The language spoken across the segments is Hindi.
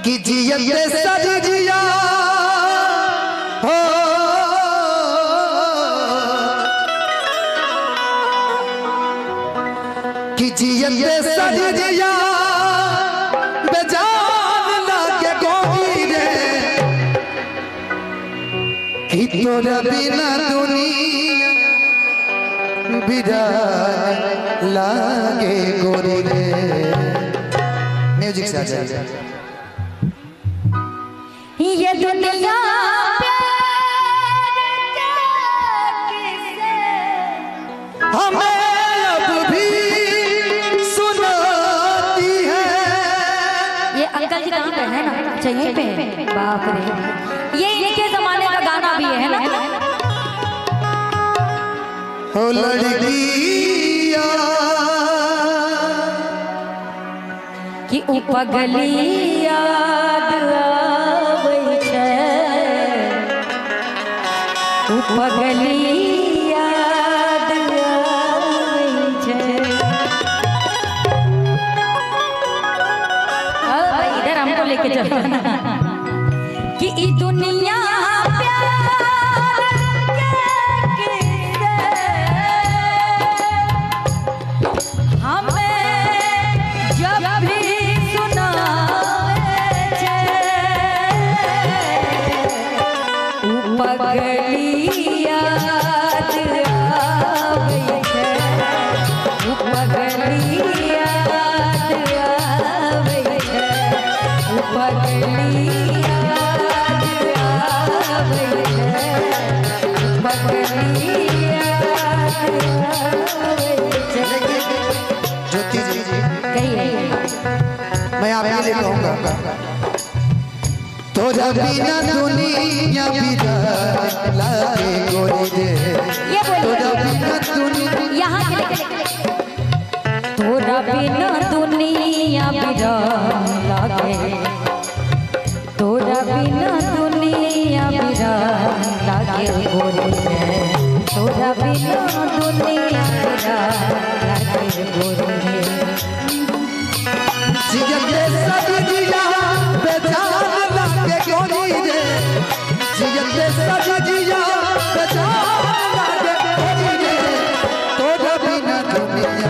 कि जियत सज जिया हो कि जियत सज जिया बेजान लागे गोरी रे कि तोरा बिना दुनिया बिरान लागे गोरी रे। म्यूजिक से आ जाए। ये दुनिया हमें अब भी सुनाती है। ये अंकल जी कहाँ पे है ना? अच्छा यहीं पे है। बाप रे, ये इनके जमाने का गाना भी है ना? ओ लड़किया कि उपगली याद आबै छै, उपगली याद आबै छै। इधर हमको लेके चलो कि ई दुनिया मैं आपके लिए कहूँगा तोरा बिना दुनिया बिरान लागे गोरी रे। तोरा बिना दुनिया यहाँ के तोरा बिना दुनिया बिरान लागे, तोरा बिना दुनिया बिरान लागे गोरी रे। तोरा बिना दुनिया बिरान लागे गोरी रे। जियत सज जिया बेजान लागे गोरी रे। जियत सज जिया बेजान लागे गोरी रे। तोरा बिना दुनिया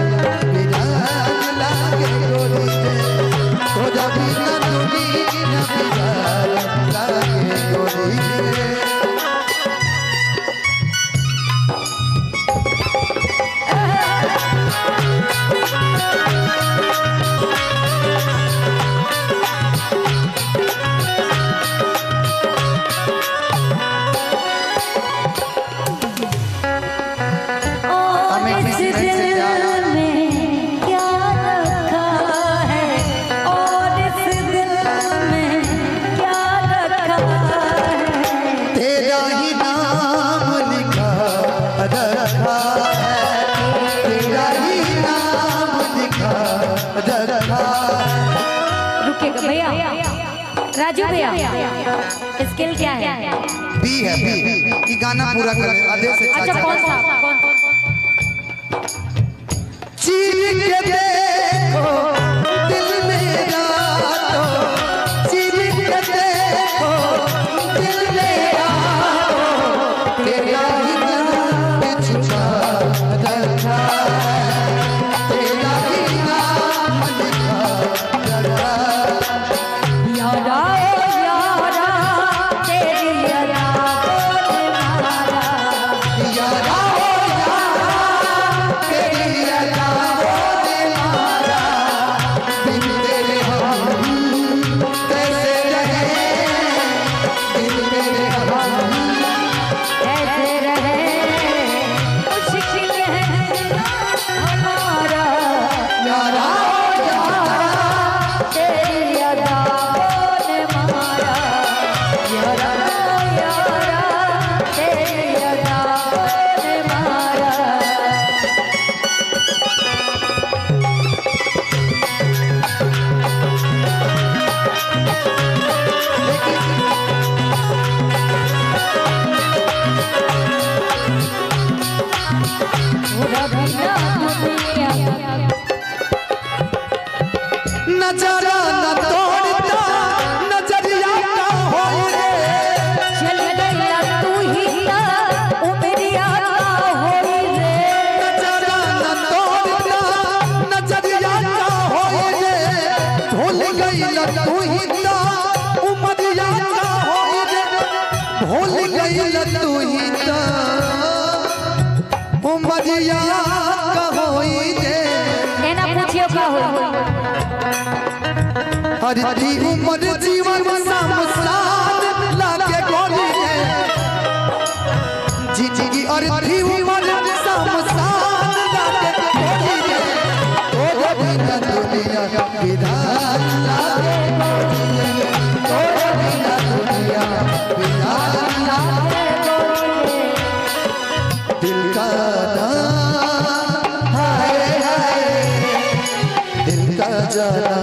बिरान लागे गोरी रे। तोरा बिना दुनिया बिरान लागे गोरी रे। भैया राजू भैया, स्किल क्या है? बी है, बी। ये गाना पूरा कर आधे से। अच्छा कौन सा? चीर के देखो दिल मेरा तो चीर के देखो दिल मेरा तो तेरा ही नाम छुपा रखा है, तेरा ही नाम लिखा रखा यारा यारा तेरी यारा यारा यारा तेरी यारा बिन तेरे हम कैसे रहे, बिन तेरे तू ही तो उमरिया का होई रे भूल गइल तू ही तो उमरिया का होई रे एना पूछियो का हो अरे ती उमर जीवन समसान लागे गोली रे जिंदगी अरे ती उमर समसान लागे गोली रे तोरे बिना दुनिया विधान लागे गोली रे तोरे बिना दुनिया विधान लागे गोली रे दिल का हाय हाय दिल का जाना